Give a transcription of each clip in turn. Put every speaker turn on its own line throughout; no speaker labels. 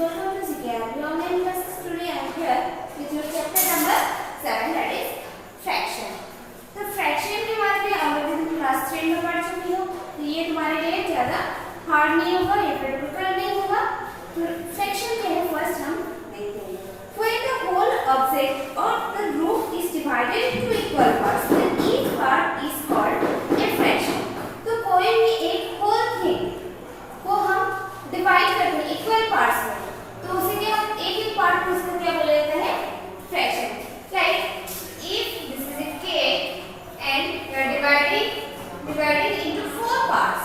welcome to CKRB online classes. Today I am here with your chapter number 7, that is fraction. तो fraction के बारे में already तुम class 3 में पढ़ चुकी हो, तो ये तुम्हारे लिए ज़्यादा हार्ड नहीं होगा, ये डिफिकल्ट नहीं होगा। तो फ्रैक्शन क्या है फर्स्ट हम देखते हैं। When the whole object or the group is divided into equal parts, then each part is called a fraction. तो कोई भी एक whole thing को हम डिवाइड करते हैं इक्वल पार्ट्स में, तो उसे क्या हम एक एक पार्ट को उसका क्या बोले जाता है fraction. Like if this is a cake and you are dividing into 4 parts,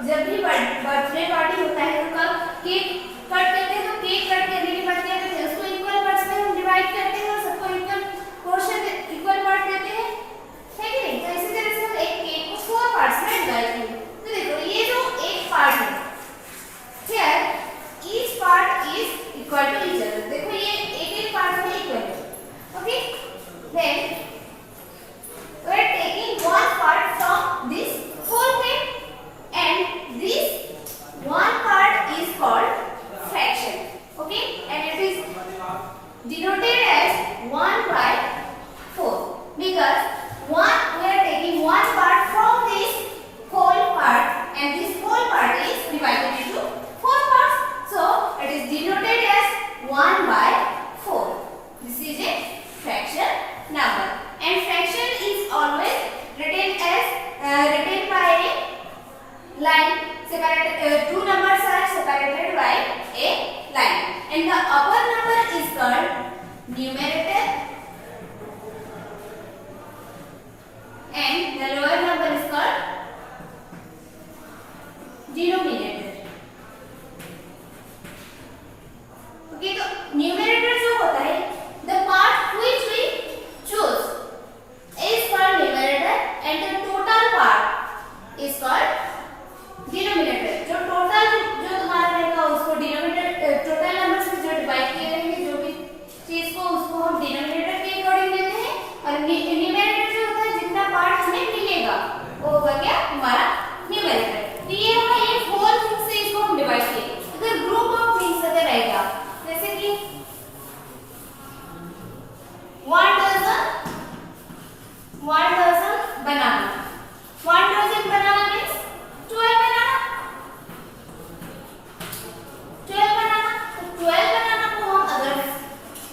जब भी बर्थडे पार्टी होता है तो कब केक कट करते हैं, तो केक कट करने के बाद क्या करते हैं उसको इक्वल पार्ट्स में हम डिवाइड करते हैं और सबको इक्वल पोर्शन इक्वल पार्ट देते हैं, है कि नहीं। तो इसी तरह से हम एक केक को 4 पार्ट्स में डिवाइड करेंगे। तो देखो ये जो एक पार्ट है, here each part is equal to each other, देखो ये एक पार्ट में इक्वल है, okay. then we are taking one part from this whole thing and this one part is called fraction, okay, and it is denoted as 1 by 4 because we are taking one part from this whole part and this whole part is divided into 4 parts, so it is denoted as 1 by 4. This is a fraction number, and fraction is always written by a line separated. Two numbers are separated by a line, and the upper number is called numerator and the lower number is called denominator. Okay, तो numerator जो होता है, the part which we choose is called numerator and the total part is called denominator. जो total जो तुम्हारा रहेगा उसको denominator, total numbers में जो डिवाइड किए रहेंगे जो भी चीज को, उसको हम डिनोमिनेटर के अकॉर्डिंग लेते हैं, और न्यूमरेटर जो होता है जितना पार्ट हमें मिलेगा वो होगा क्या हमारा न्यूमरेटर। तो ये होगा ये होल थिंग से इसको हम डिवाइड किए। अगर ग्रुप ऑफ थिंग्स अगर रहेगा जैसे कि 1 dozen बनाना, 1 dozen बनाना मींस 12 बनाना, 12 बनाना। तो 12 बनाना को हम अगर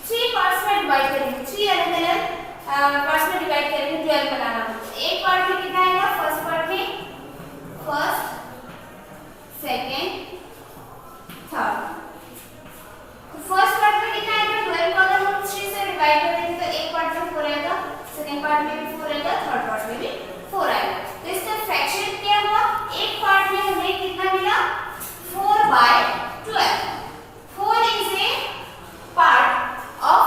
3 पार्ट्स में डिवाइड करेंगे, 3 अलग-अलग पार्ट्स में डिवाइड करेंगे 12 बनाना, तो एक पार्ट में कितना आएगा, फर्स्ट पार्ट में फर्स्ट, सेकंड, थर्ड। तो फर्स्ट पार्ट में कितना आएगा 12 को अगर हम 3 से डिवाइड करेंगे तो एक पार्ट में 4 आएगा, सेकंड पार्ट में भी 4 आएगा, थर्ड पार्ट में भी 4 आएगा। तो इसका फ्रैक्शन क्या हुआ, एक पार्ट में हमें कितना मिला 4 by 12। 4 is a part of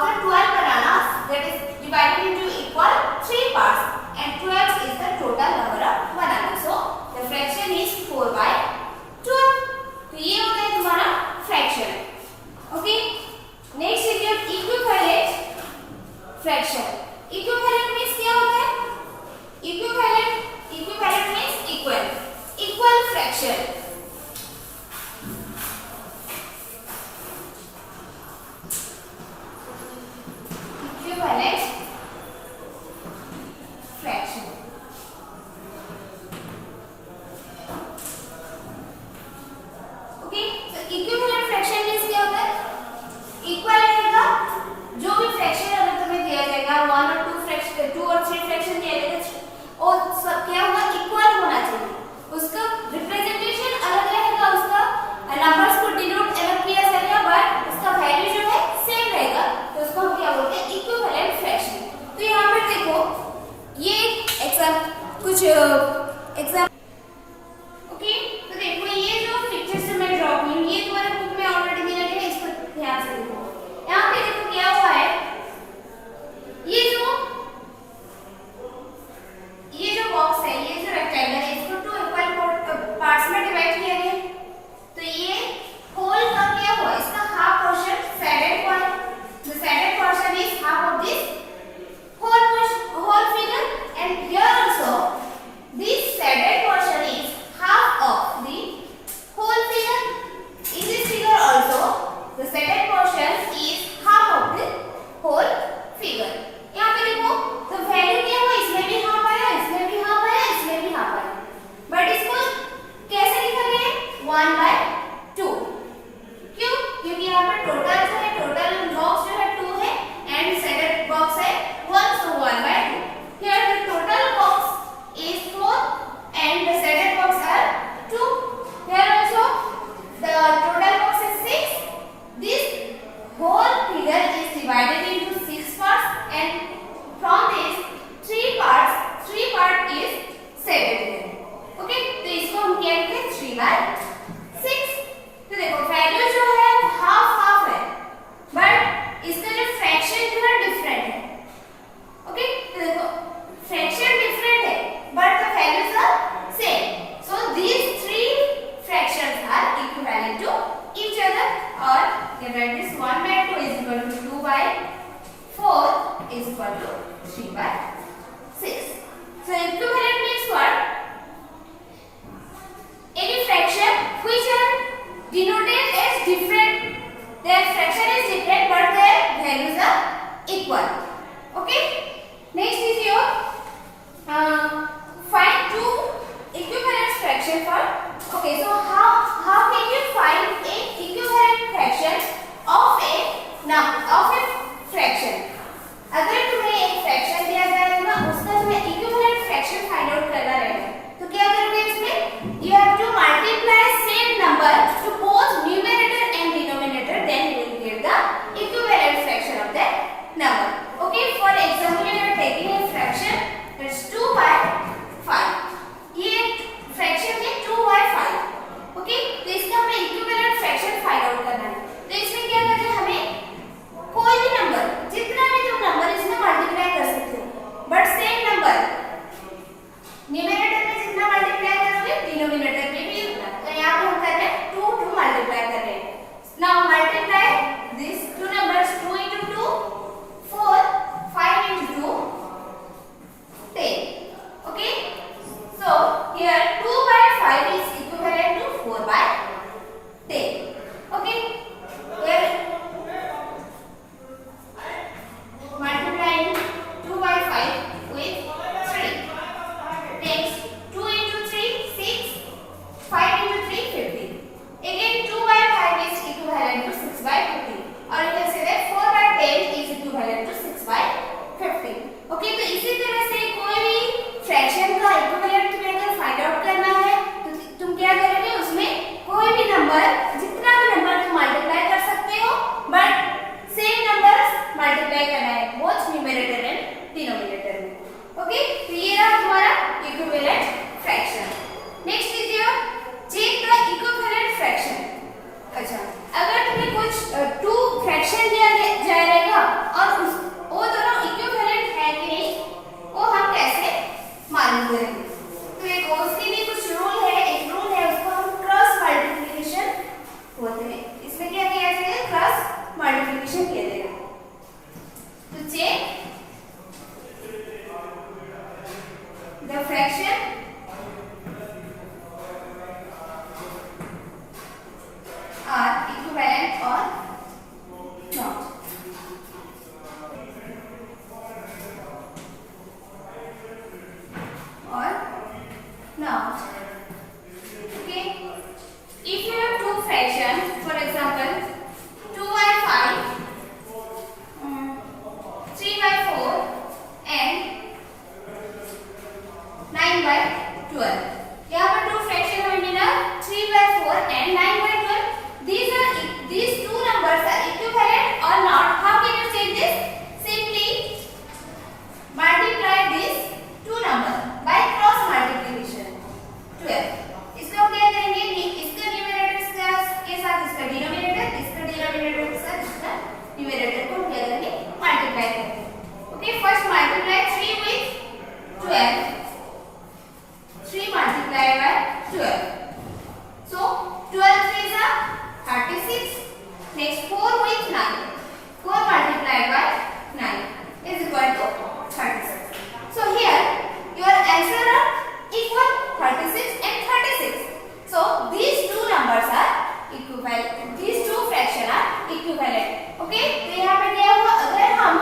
the 12 bananas that is divided into equal 3 parts and 12 is the total number of bananas, so the fraction is 4 by 12। तो ये हो गया तुम्हारा फ्रैक्शन, ओके। नेक्स्ट है equivalent you have to multiply same number to both numerator and denominator, then you will get the equivalent fraction of that number. Okay, for example you are taking a fraction, it's 2/5. ये fraction है 2/5. Okay, तो इसका हमें equivalent fraction find out करना है. तो इसमें क्या करना है, हमें कोई भी नंबर, जितना भी तुम नंबर इसमें मल्टीप्लाई कर सकते हो, बट सेम नंबर न्यूमरेटर में जितना मल्टीप्लाई करोगे डिनोमिनेटर में भी उतना. तो यहाँ पे हम कर रहे हैं 2 मल्टीप्लाई कर रहे हैं. Now multiply this two numbers, 2 into 2 4, 5 into 2 10. Okay, so here 2/5 is equivalent to 4/10. Okay, here multiplying 2/5 with 3. Next 2 into 3 6, 5 into 3 15. Again 2/5 is equivalent to 6/15, or you can say that 4/10 is equivalent to 6/15. Okay, तो इसी तरह से कोई भी fraction का equivalent तुम्हें अगर find out करना है तो तुम क्या करोगे, उसमें कोई भी नंबर, जितना भी नंबर तुम मल्टीप्लाई कर सकते हो, बट सेम नंबर्स मल्टीप्लाई करना है बोथ न्यूमरेटर एंड डिनोमिनेटर में. ओके, तो ये रहा तुम्हारा equivalent fraction. Next is your check the equivalent fraction. अच्छा, अगर तुम्हें कुछ 2 फ्रैक्शन दिया जाएगा और वो दोनों इक्विवेलेंट है कि नहीं, वो हम कैसे मालूम करेंगे. तो एक उसकी भी कुछ रूल है, एक रूल है, उसको हम क्रॉस मल्टीप्लिकेशन बोलते हैं. इसमें क्या किया जाएगा, क्रॉस मल्टीप्लिकेशन किया जाएगा. तो check the fraction are equivalent or not. Or not. Okay, if you have 2 fractions, for example 2/5, 3/4 and 9/12. यहाँ पर 2 फ्रैक्शन हमें मिला 3/4 and 9/12. These 2 numbers are equivalent or not. How can you check this? Simply multiply these 2 numbers by cross multiplication. 12. इसको हम क्या करेंगे, इसका numerator के साथ इसका डिनोमिनेटर, इसका डिनोमिनेटर के साथ इसका न्यूमरेटर को क्या करेंगे, मल्टीप्लाई करेंगे. Okay, first multiply 3 with 12. 3 multiplied by 12. So 12 3s are 36. Next 4 with 9. 4 multiplied by 9 is equal to 36. So here your answer are equal 36 and 36. So these 2 numbers are equivalent. These 2 fraction are equivalent. Okay, तो यहाँ पे क्या हुआ, अगर हम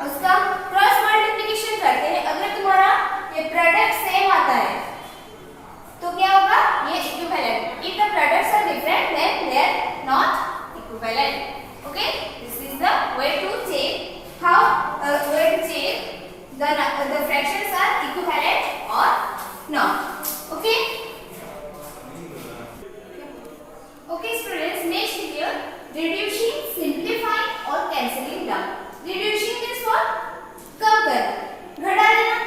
उसका cross multiplication करते हैं, अगर तुम्हारा ये प्रोडक्ट सेम आता है तो क्या होगा, ये equivalent. If the products are different then they are not equivalent. Okay, this is the way to check how way to check the fractions are equivalent or not. Okay, okay students, next video reducing, simplifying और cancelling down. Reducing means what, कम करना, घटा देना.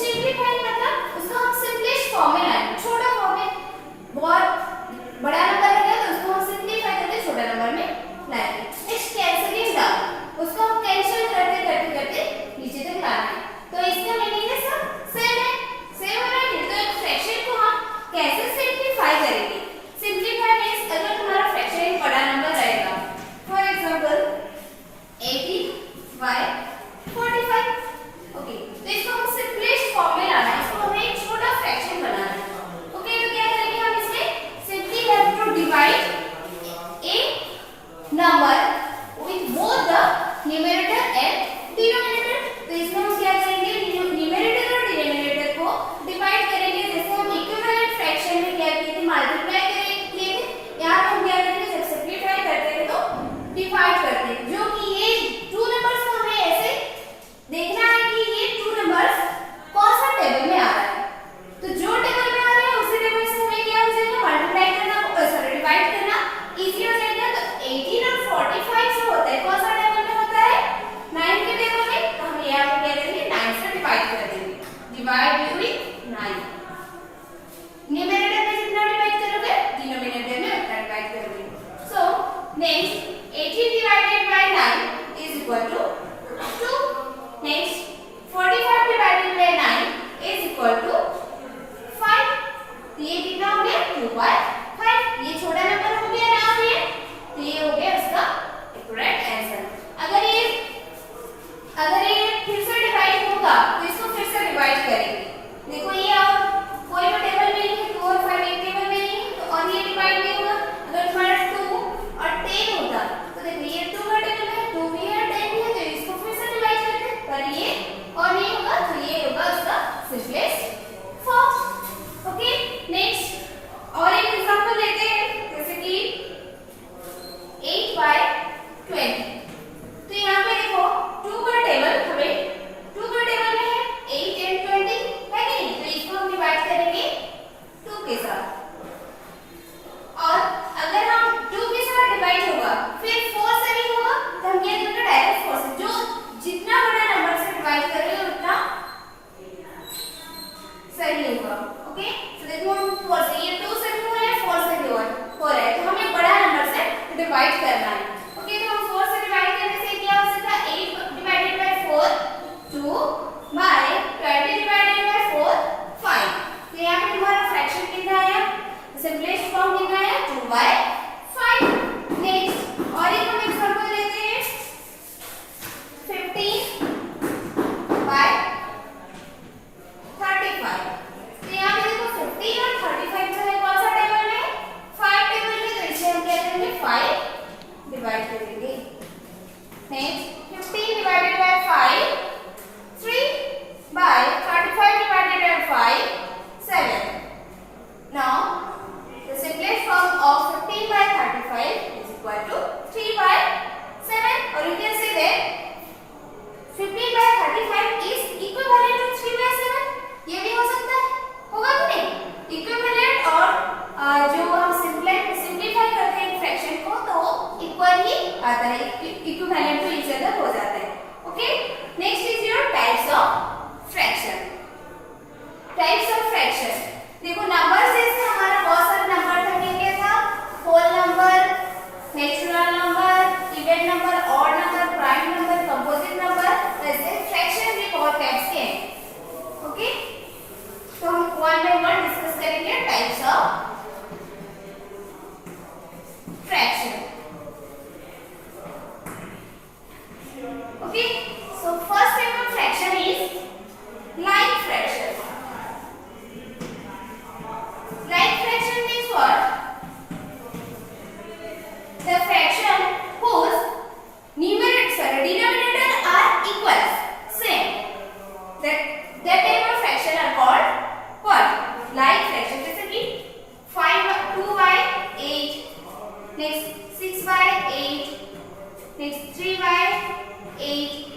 Simplifying मतलब उसको हम simplest form में लाएंगे, छोटा फॉर्म में. बहुत बड़ा नंबर है तो उसको हम सिंप्लीफाई करके छोटा नंबर में लाएंगे. नेक्स्ट कैंसलिंग डाउन, उसको हम कैंसिल करते करते करते नीचे तक लाना है. तो इसका मीनिंग है सब सेम है, सेम है. तो एक फ्रैक्शन को हम तो ये कितना हो गया 2/5। ये छोटा नंबर हो गया ना ये, तो ये हो गया इसका करेक्ट आंसर। अगर ये फिर से डिवाइड होगा तो इसको फिर से डिवाइड करेंगे। देखो ये और कोई भी टेबल में नहीं है, 2 और 5 एक टेबल में नहीं है, तो और ये डिवाइड नहीं होगा। अगर तुम्हारा 2 और 10 होता तो देखो ये 2 का टेबल है, 2 भी है 10 भी है, तो इसको फिर से डिवाइड करते, पर ये और नहीं होगा, तो ये होगा उसका सिंपलेस्ट फॉर्म। ओके, नेक्स्ट और एक एग्जांपल लेते हैं, जैसे कि 8/20। तो यहाँ पे देखो 2 का टेबल हमें 2 का टेबल में है 8 and 20 है कि नहीं, तो इसको हम डिवाइड करेंगे 2 के साथ। और अगर हम 2 के साथ डिवाइड होगा फिर 4 से भी होगा, तो हम ये दोनों डायरेक्ट 4 से, जो जितना बड़ा नंबर से डिवाइड करेंगे उतना सही होगा। ओके, तो देखो हम 4 से, ये 2 से भी हुआ है 4 से भी हुआ है, तो हमें बड़ा नंबर से डिवाइड करना है। ओके, तो हम 4 से डिवाइड करने से क्या हो सकता है 8 divided by 4 2 by 20 divided by 4 5। तो यहाँ पे तुम्हारा फ्रैक्शन कितना आया, सिंपलेस्ट फॉर्म कितना आया 2/5। नेक्स्ट और एक हम एग्जांपल लेते हैं 15/35। तो यहाँ पे देखो 15 और 35 जो है कौन सा टेबल में, 5 टेबल में, तो इसे हम क्या करेंगे 5 डिवाइड करेंगे। Next 15 divided by 5 3 by 35 divided by 5 7। Now the simplest form of 15/35 is equal to 3/7, or you can say that 15/35 is equivalent to 3/7। ये भी हो सकता है, होगा कि नहीं इक्विवेलेंट, और जो हम सिंप्लीफाई करते हैं फ्रैक्शन को तो इक्वल ही आता है, इक्विवेलेंट टू ईच अदर हो जाता है। Okay, next is your types of fraction. Types of fraction देखो, नंबर से हमारा बहुत सारे नंबर था, क्या था, whole number, natural number, even number, odd number, prime number, composite number, वैसे फ्रैक्शन भी बहुत टाइप्स के हैं। ओके, तो हम वन बाय वन डिस्कस करेंगे types of fraction. Okay, so first type of fraction is like fraction. Like fraction means what? The fraction whose denominator are equal, same. That type of fraction are called what? Like fraction. जैसे कि 2/8, next 6/8, next 3/8.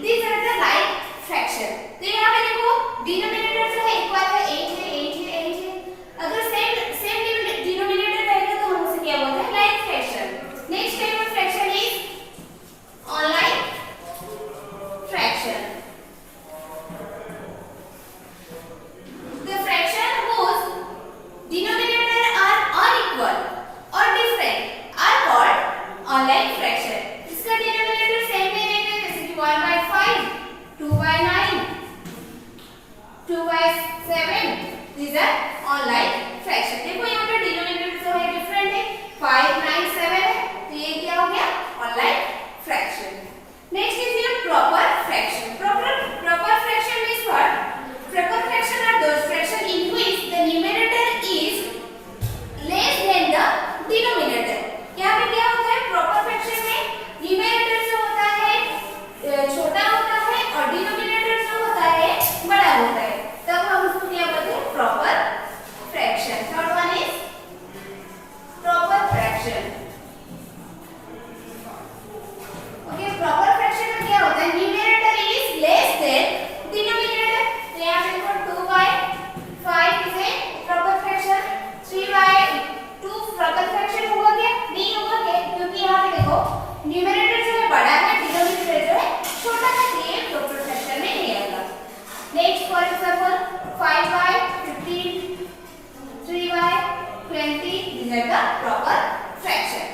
These are the like fraction. तो यहाँ पे देखो denominator जो है equal है 8 है 8 है 8 है। अगर सेम डिनोमिनेटर रहेगा तो हम उसे क्या बोलते हैं like fraction. Next type of fraction is unlike fraction. The fraction whose denominator are unequal or different are called unlike fraction. इसका डिनोमिनेटर सेम भी रहेगा, जैसे कि 1/5, 2/9, 2/7। These are unlike fraction. देखो यहाँ पे डिनोमिनेटर जो है डिफरेंट है, 5 9 7 है, तो ये क्या हो गया unlike fraction. Next is your proper fraction. Proper fraction means what? Proper fraction are those fraction in which the numerator is less than the denominator. यहाँ पे क्या होता है प्रॉपर फ्रैक्शन में, न्यूमरेटर जो होता है छोटा होता है और डिनोमिनेटर जो होता है बड़ा होता है, तब हम उसको क्या बोलते हैं proper fraction. Third one is proper fraction. Okay, proper fraction में क्या होता है numerator is less than denominator. तो यहाँ पे देखो 2/5 is a proper fraction, 3/2 proper fraction होगा क्या? नहीं होगा क्या? क्योंकि यहाँ पे देखो न्यूमरेटर जो है बड़ा है, डिनोमिनेटर जो है छोटा है, तो ये प्रॉपर फ्रैक्शन में नहीं आएगा। Next for example 5/15, 3/20, these are the proper fraction.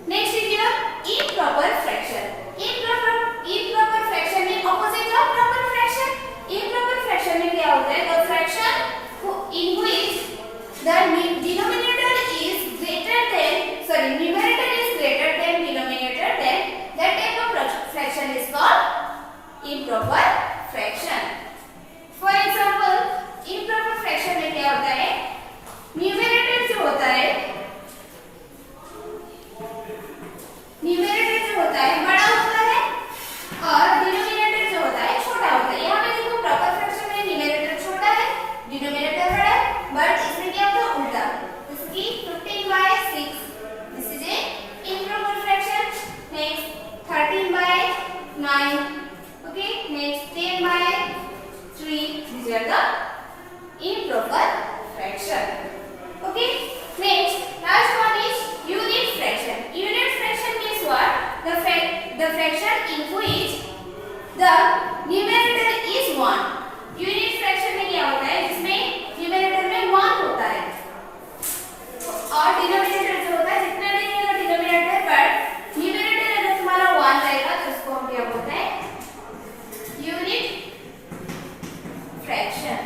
Next is your improper fraction. Improper fraction means opposite of proper fraction. Improper fraction में क्या होता है? The fraction in which the improper fraction. For example, improper fraction में क्या होता है, numerator जो होता है, न्यूमरेटर जो होता है बड़ा होता है और डिनोमिनेटर जो होता है छोटा होता है। यहाँ पे देखो प्रॉपर फ्रैक्शन में न्यूमरेटर छोटा है, डिनोमिनेटर बड़ा है, बट इसमें क्या होता है उल्टा, जैसे कि 15/6, this is a improper fraction. Next 13/9, okay, next 10/3, these are the improper fraction. Okay, next last one is unit fraction. Unit fraction means what? The fraction in which the numerator is 1. unit fraction में क्या होता है, जिसमें numerator में 1 होता है और denominator जो होता है जितना नहीं होगा denominator, but numerator अगर तुम्हारा 1 रहेगा तो उसको हम क्या बोलते हैं, unit fraction.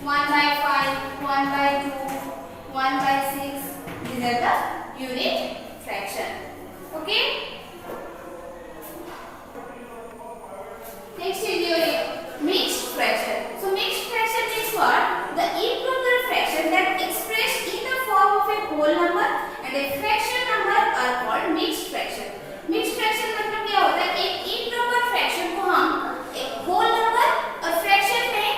1/5, 1/2, 1/6, these are the unit fraction. Okay. Next is your mixed fraction. So mixed fraction means what? The improper fraction that expressed in the form of a whole number and a fraction number are called mixed fraction. Mixed fraction मतलब क्या होता है, एक improper fraction को हम एक whole number और fraction में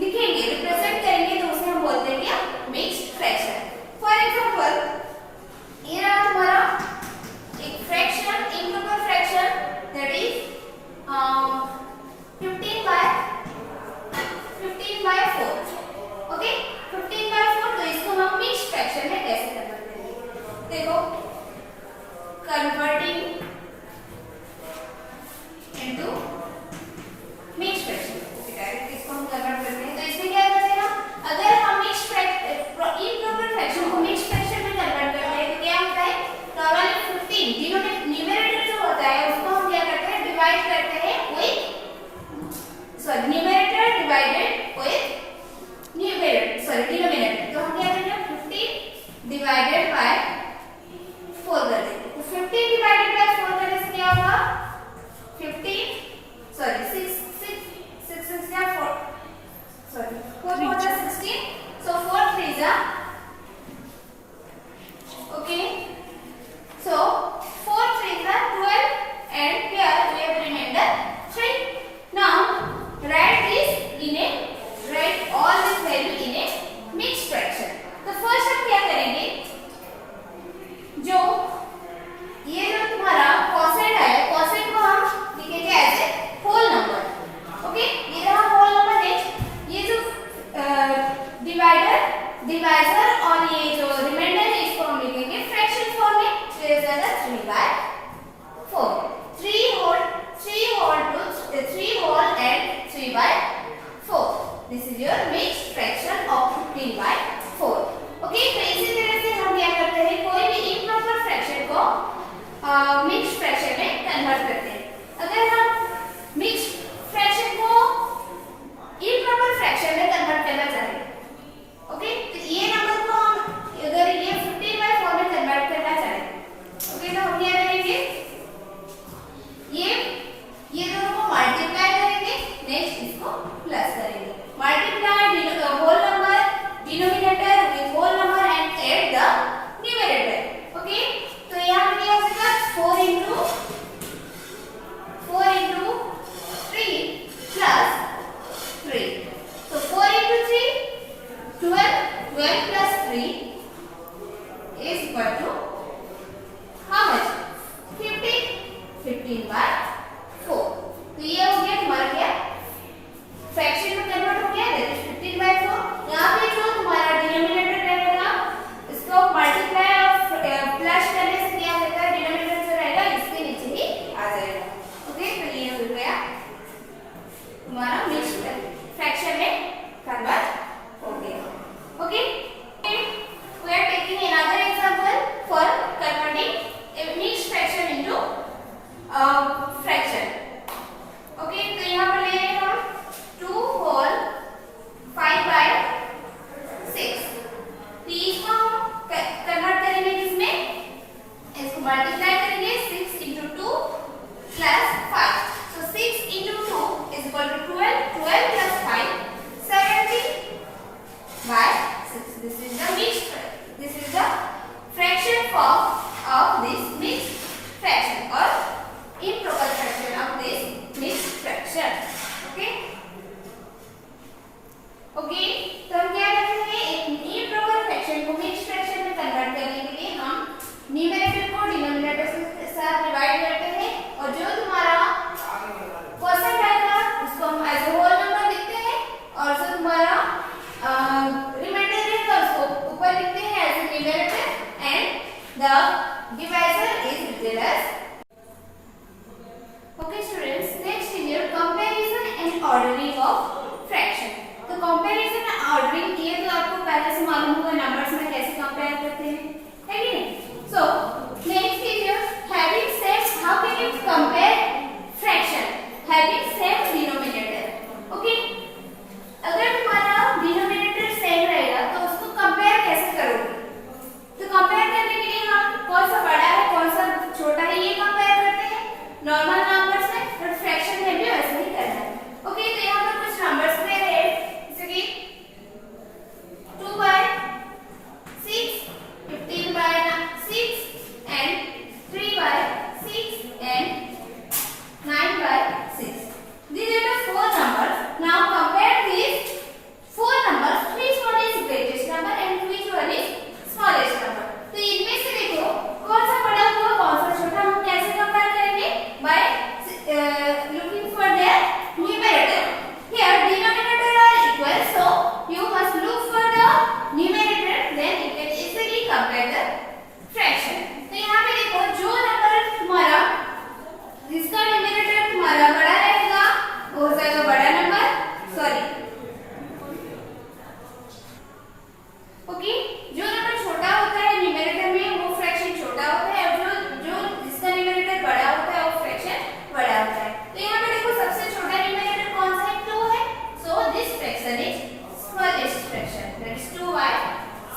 लिखेंगे, रिप्रेजेंट करेंगे, तो उसे हम बोलते हैं क्या, mixed fraction. For example, ये रहा तुम्हारा एक fraction, improper fraction that is 15/4. Okay, 15/4, तो इसको हम मिक्स्ड फ्रैक्शन में कैसे कन्वर्ट करेंगे, देखो, converting into mixed fraction, direct इसको हम कन्वर्ट करते हैं, तो इसमें क्या करेगा, अगर हम मिक्स्ड इम्प्रॉपर फ्रैक्शन को मिक्स्ड फ्रैक्शन में कन्वर्ट करते हैं तो क्या होता है, नॉर्मली 15 न्यूमरेटर जो होता है उसको हम क्या करते हैं, डिवाइड करते हैं with, sorry, numerator divided with denominator, तो हम क्या करेंगे, 15 डिवाइडेड बाय 4 कर देंगे, तो 15 डिवाइडेड बाय 4 करने से क्या होगा, 15, सॉरी 6 या 4, sorry 4 4 16, so 4 3 are, okay, so 4 3 are 12 and here we have remainder 3. Now write all this value in a mixed fraction. तो फर्स्ट हम क्या करेंगे, जो ये जो तुम्हारा कोसेंट है, कोसेंट को हम लिखेंगे as a whole number. Okay, ये रहा होल नंबर. नेक्स्ट ये जो डिवाइजर और ये जो रिमाइंडर है इसको हम लिखेंगे फ्रैक्शन फॉर्म में, तो ये जाएगा 3/4. 3 whole and 3/4. This is your mixed fraction of 15/4. Okay, तो इसी तरह से हम क्या करते हैं, कोई भी improper fraction को mixed fraction में कन्वर्ट करते हैं. अगर हम mixed fraction को improper fraction में कन्वर्ट करना चाहें, ओके, तो ये नंबर को हम अगर ये 15/4 में कन्वर्ट करना चाहें, ओके, तो हम क्या करेंगे, ये दोनों को मल्टीप्लाई करेंगे, नेक्स्ट इसको प्लस करेंगे. Multiply the divisor is written as. Okay students, next is your comparison and ordering of fraction. तो कंपैरिजन एंड ऑर्डरिंग ये तो आपको पहले से मालूम होगा नंबर्स में कैसे कंपेयर करते हैं, है कि नहीं? So next is your having same, how can you compare fraction having same denominator. Okay, अगर तुम्हारा डिनोमिनेटर सेम रहेगा तो उसको कंपेयर कैसे करोगे? तो कंपेयर करने के लिए हम कौन सा बड़ा है कौन सा छोटा है ये कंपेयर करते हैं नॉर्मल नंबर्स में, बट फ्रैक्शन में भी वैसे ही करना है. ओके, तो यहाँ पर कुछ नंबर्स में है जैसे कि 2 by 6, 15 by 6 and 3 by 6 and 9 by 6. These are the 4 numbers. Now compare these 4 numbers. Which one is greatest number and which one is smallest number? तो इनमें से देखो कौन सा बड़ा हुआ कौन सा छोटा, हम कैसे कंपेयर करेंगे? By looking for their numerator. Here denominator are equal, so you must look for the numerator, then you can easily compare the fraction. तो यहाँ पे देखो जो नंबर तुम्हारा जिसका numerator तुम्हारा बड़ा रहेगा वो हो जाएगा बड़ा नंबर, सॉरी ओके, जो नंबर छोटा होता है numerator में वो fraction छोटा होता है, और जो जिसका numerator बड़ा होता है वो fraction बड़ा होता है. तो यहाँ पे देखो सबसे छोटा numerator कौन सा है? 2 है. So this fraction is smallest fraction, that is 2 by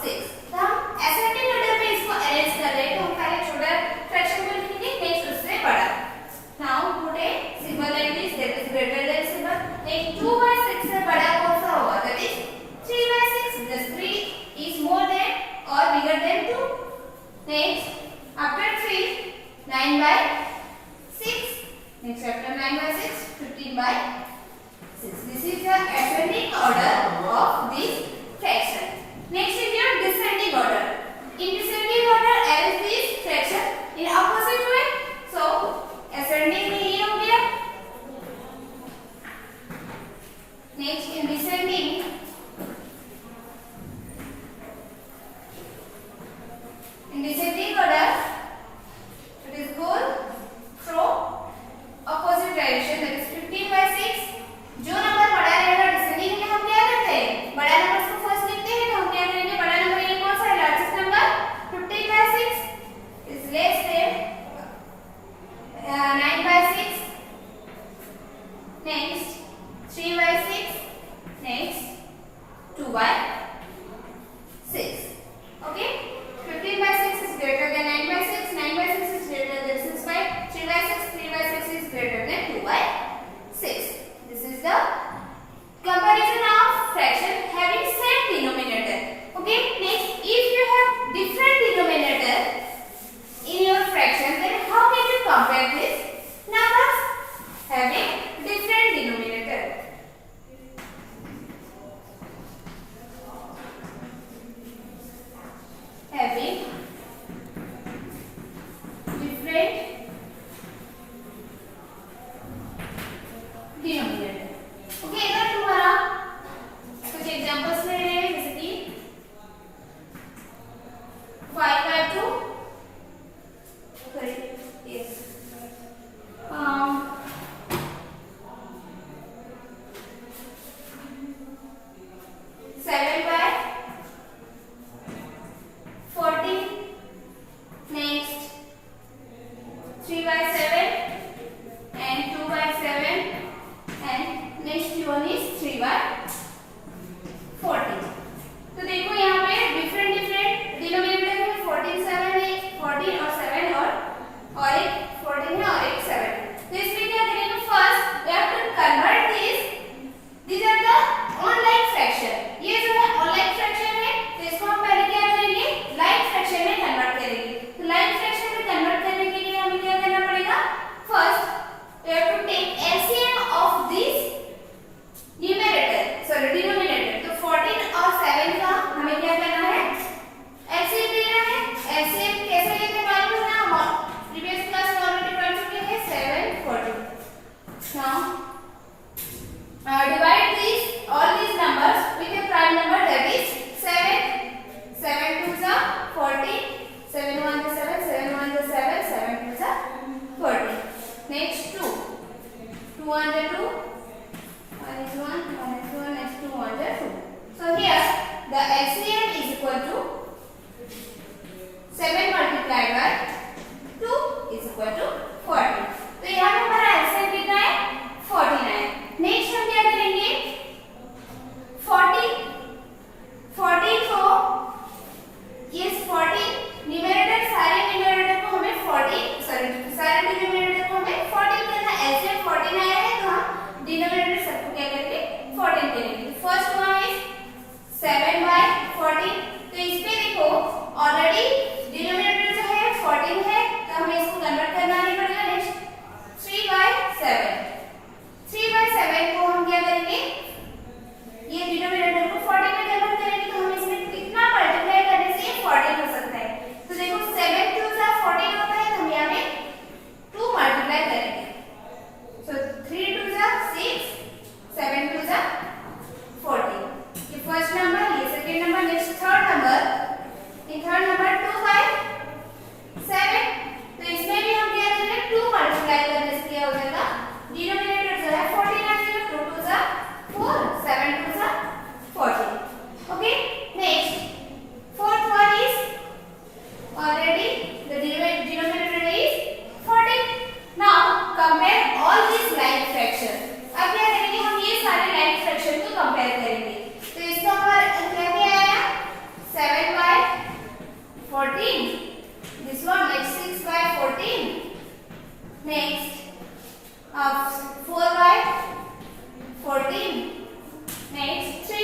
6. तो हम ascending order में इसको अरेंज कर रहे हैं, तो हम पहले छोटा fraction को लिखेंगे, नेक्स्ट उससे बड़ा. Now put a symbol like this, that is greater than symbol. एक 2 by 6 से बड़ा कौन सा होगा? That is 3 by 6. This 3 is more than or bigger than 2. Next, after 3, 9 by 6. Next after 9 by 6, 15 by 6. This is the ascending order of this fraction. Next is your descending order. In descending order, arrange this fraction in opposite way. So ascending में ये हो गया. Next in descending, order, it is goal from opposite direction, that is 15 by 6. जो number बड़ा रहेगा descending में हम क्या करते हैं? बड़ा नंबर को फर्स्ट लिखते हैं, तो हम क्या करेंगे? बड़ा नंबर ये कौन सा है? Largest number 15 by 6 is less than 9 by 6. Next 3 by 6. Next 2 by 6. Okay, 15 by 6 is greater than 9 by 6. 9 by 6 is greater than 6 by 3 by 6. 3 by 6 is greater than 2 by 6. This is the comparison of fraction having same denominator. Okay, next if you have different denominator in your fraction, then how can you compare these numbers having different denominator? Having different denominator. Okay, इधर तुम्हारा कुछ examples ले रहे हैं, जैसे कि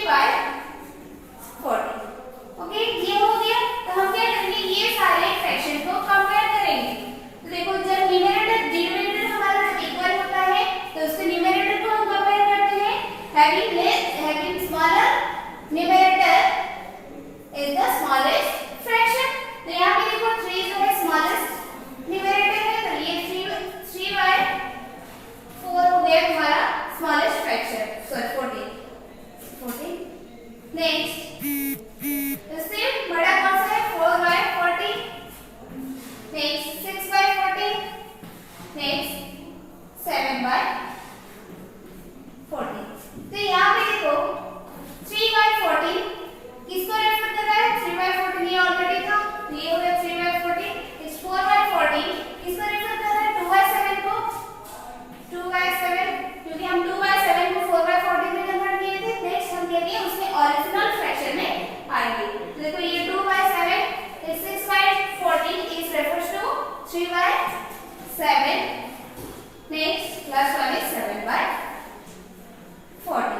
3/40। Okay, ये हो गया। तो हम क्या करेंगे, ये सारे फ्रैक्शन को कंपेयर करेंगे। तो देखो, जब डिनोमिनेटर हमारा जब इक्वल होता है तो उसके न्यूमरेटर को हम कंपेयर करते हैं having smaller numerator is the smallest fraction। तो यहाँ पे देखो 3 जो है स्मॉलेस्ट न्यूमरेटर है, तो ये 3/4 हो गया हमारा स्मॉलेस्ट फ्रैक्शन, सॉरी 14। नेक्स्ट, इससे बड़ा कौन सा है, 4/40। नेक्स्ट 6/40। नेक्स्ट 7/40। तो यहाँ पे देखो 3/40 किसको रेफर कर रहा है, 3/40 ये ऑलरेडी था, ये हो गया 3/40। इस 4/40 किसको रेफर कर रहा है, 2/7 को, 2/7, क्योंकि हम 2/7 को 4/40 में कन्वर्ट किए थे। नेक्स्ट हम क्या किए, उसके ओरिजिनल फ्रैक्शन में आएंगे। तो देखो ये 2/7 is 6/40 is refers to 3/7। Next last one is 7/40।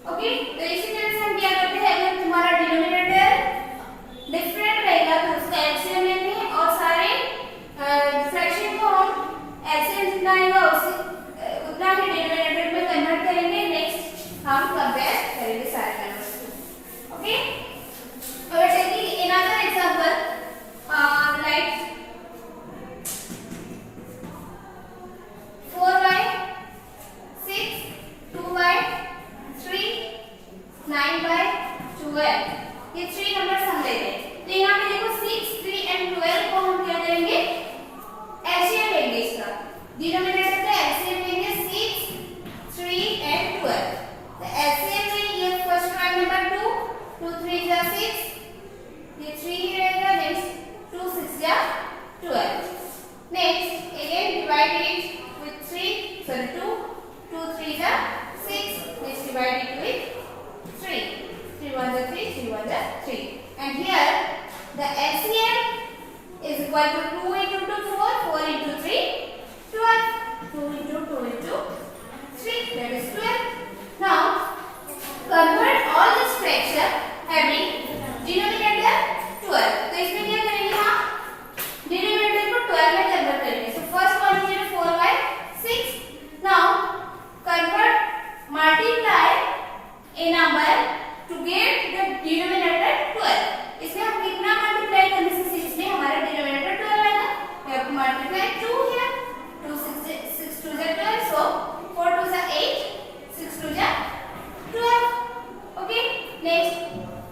Okay, तो इसी तरह से हम क्या करते हैं, अगर तुम्हारा डिनोमिनेटर डिफरेंट रहेगा तो उसका एलसीएम लेते हैं और सारे फ्रैक्शन को हम एलसीएम जितना आएगा उतना ही डिनोमिनेटर में कन्वर्ट करेंगे। नेक्स्ट हम कंपेयर करेंगे सारे नंबर्स को। ओके, और टेकिंग अनदर एग्जांपल लाइक 4/6, 2/3, 9/12, ये 3 नंबर्स हम ले रहे हैं। तो यहाँ पे देखो 6, 3 एंड 12 को हम क्या करेंगे, एलसीएम लेंगे, इसका डिनोमिनेटर का एलसीएम लेंगे 6, 3 एंड 12। तो एलसीएम में ये फर्स्ट वन नंबर 2, 2 3 जा 6, ये 3 रहेगा। नेक्स्ट 2 6 जा 12। Next again divide it with 3, sorry 2, 2 3 जा 6, नेक्स्ट डिवाइड इट विद 3, 3 1 जा 3, 3 1 जा 3, and here the LCM is equal to 2 into 2 4, 4 into 3 12, 2 into 2 into 3, that is 12. Now convert all this fraction having denominator 12। तो इसमें क्या करेंगे, हम denominator को 12 में कन्वर्ट करेंगे। So first one here 4/6। now convert, multiply a number to get the denominator 12। इसमें हम कितना मल्टीप्लाई करने से 6 में हमारा डिनोमिनेटर 12 आएगा। We have to multiply 2 here, 2 6 2 जा 12, so 4 2 जा 8, 6 2 जा 12। okay, next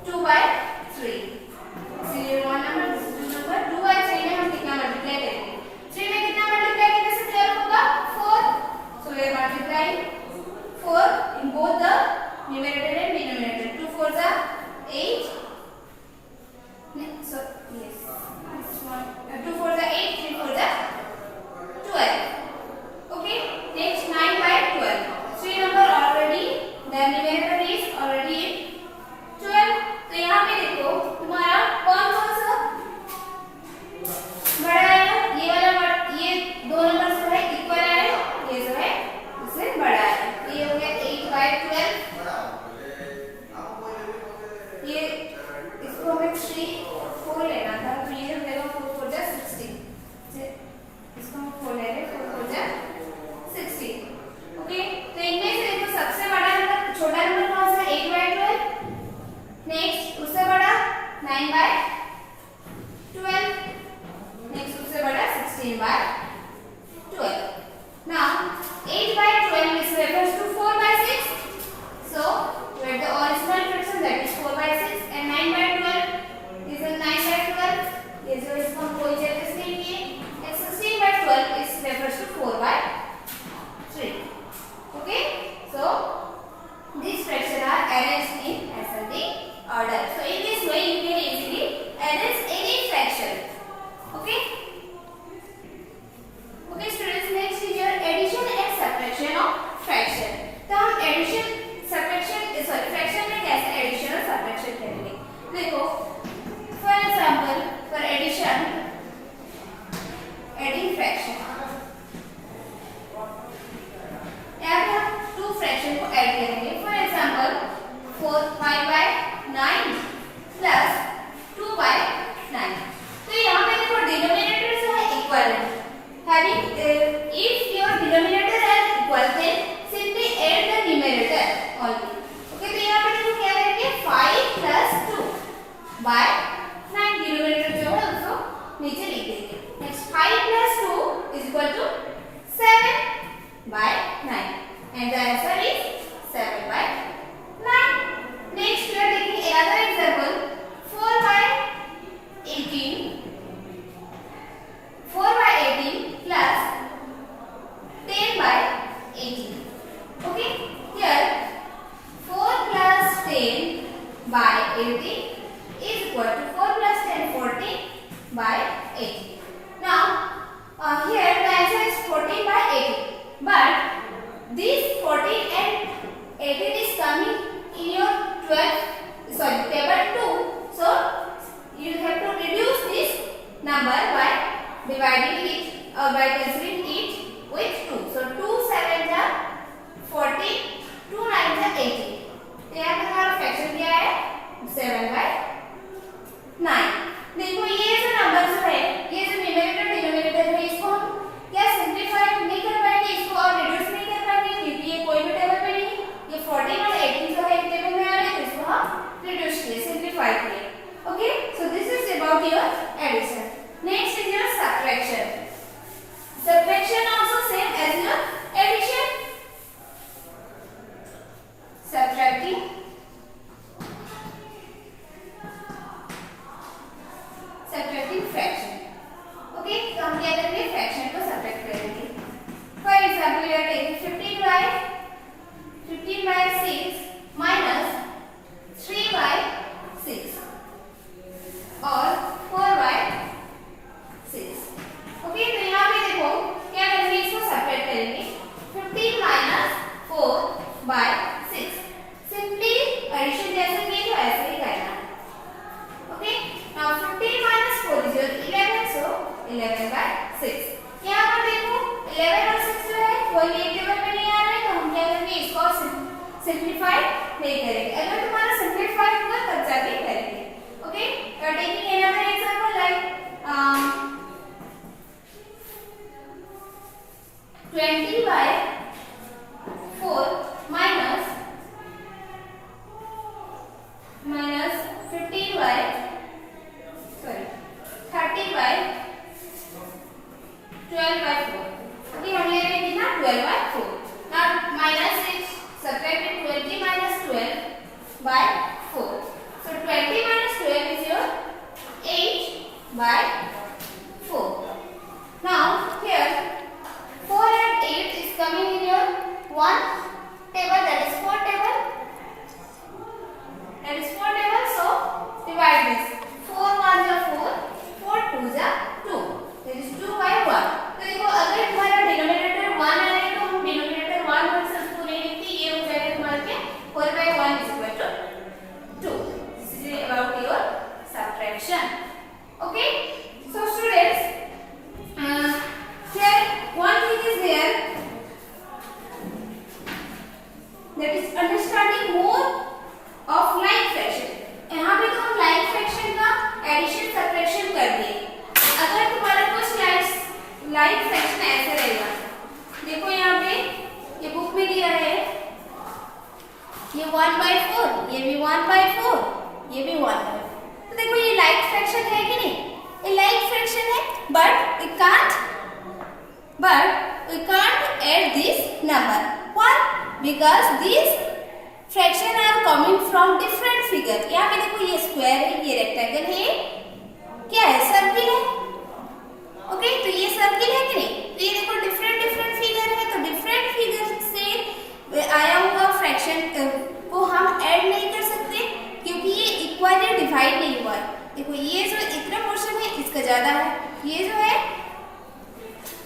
2/3, this is one number, this is two number। 2/3 में हम कितना मल्टीप्लाई करेंगे, 3 में कितना मल्टीप्लाई करने से 12 होगा 4, so we are multiplying 4 in both the numerator and denominator। 2 4 जा 8, so yes, this one 2 4 जा 8, 3 4 जा 12। okay, next 9/12, 3 number already, the numerator is already in 12। तो यहाँ पे देखो तुम्हारा कौन सा बड़ा आएगा, ये वाला, ये दो नंबर जो है इक्वल आएगा, ये जो है उससे बड़ा है। तो ये हो गया 8/12। ये इसको हमें 3 4 लेना था, 3 जब लेगा 4 4 जा 16, इसको हम 4 ले रहे हैं, 4 4 जा 16। ओके, तो इनमें से देखो सबसे बड़ा नंबर, छोटा नंबर कौन सा है, 8/12। नेक्स्ट उससे बड़ा 9/12। नेक्स्ट उससे बड़ा 16/12। now 8/12 is refers to 4/6, so we have the original fraction, that is 4/6, and 9/12 is a 9/12। ये जो इसको हम कोई चेंजेस नहीं किए, and 16/12 is refers to 4/3। okay, so these fractions are arranged in ascending order। so in this way you can easily arrange any fraction। okay, okay students, next is your addition and subtraction of fraction। तो हम addition subtraction, sorry fraction में कैसे addition और subtraction करेंगे, देखो for example for addition, adding fraction, यहाँ पे हम 2 फ्रैक्शन को ऐड करेंगे। For example by 80 is equal to 4 plus 10 14 by 80. Now here the answer is 14 by 80, but this 14 and 18 is coming in your table 2, so you have to reduce this number by dividing it or by considering it with 2. So 2 7 are 14, 2 9 are 80. तो यहाँ पे हमारा fraction क्या है 7 by 9. देखो ये जो number जो है, ये जो न्यूमरेटर डिनोमिनेटर है, इसको हम क्या सिंपलीफाई नहीं कर पाएंगे, इसको और रिड्यूस नहीं कर पाएंगे क्योंकि ये कोई भी टेबल में नहीं है. ये 14 और 18 जो है एक टेबल में आ रहे हैं, तो इसको हम रिड्यूस किए, सिंपलीफाई किए. Okay, so this is about your addition. Next is your subtraction. Subtraction also same as your addition. Subtracting fraction. Okay, तो हम क्या करेंगे, फ्रैक्शन को सब्ट्रैक्ट करेंगे. For example, we are taking 15 by 6 minus 3 by 6 और 4 by 6. Okay, तो यहाँ पे देखो क्या करेंगे, इसको सेपरेट करेंगे. 15 माइनस 4 बाय 6. सिंपली एडिशन जैसे किए तो ऐसे ही करना है. Okay, now 15 minus 4 is 11, so 11 by 6. यहाँ पर देखो 11 और 6 जो है कोई एक टेबल में नहीं आ रहा है, तो हम क्या करेंगे, इसको सिंपलीफाई नहीं करेंगे. अगर तुम्हारा सिंपलीफाई होगा तब जाके करेंगे. Okay, taking another example like 20 by 4 minus 15 by 30 by 12 by 4. Okay, हम ले रहे हैं कितना 12 by 4. Now minus 6 subtracted 20 minus 12 by 4. So 20 minus 12 is your 8 by 4. Now here 4 and 8 is coming in your one table, that is 4 table. So divide this. 4 1 is 4, 4 2 is 2. That is 2 by 1. तो देखो अगर तुम्हारा denominator 1 आ रहा है तो हम denominator 1 versus 2 नहीं लिखते, ये हो जाएगा तुम्हारे के 4 by 1 is equal to 2. This is about your subtraction. Okay, so students, here one thing is there, that is understanding more of like fraction. यहाँ पे तो हम like fraction का addition subtraction कर दिए. अगर तुम्हारा कुछ like fraction ऐसे रहेगा, देखो यहाँ पे ये बुक में दिया है, ये 1 by 4, ये भी 1 by 4, ये भी 1 by 4. तो देखो ये like fraction है कि नहीं, ये like fraction है, but we can't add this number. Why? Because these fraction are coming from different figure. यहाँ पे देखो ये स्क्वायर है, ये रेक्टेंगल है, क्या है, सर्किल है. ओके, तो ये सर्किल है कि नहीं, तो ये देखो डिफरेंट फिगर है, तो डिफरेंट फिगर से आया हुआ फ्रैक्शन को हम ऐड नहीं कर सकते क्योंकि ये इक्वली डिवाइड नहीं हुआ है. देखो ये जो इतना पोर्शन है इसका ज्यादा है, ये जो है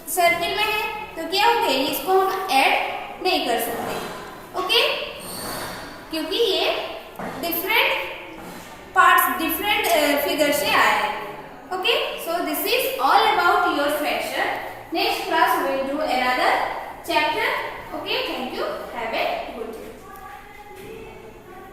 सर्किल में है, तो क्या हो गया, इसको हम ऐड नहीं कर सकते. ओके, क्योंकि ये डिफरेंट पार्ट्स डिफरेंट फिगर से आया है. Okay, so this is all about your fraction. Next class we will do another chapter. Okay, thank you.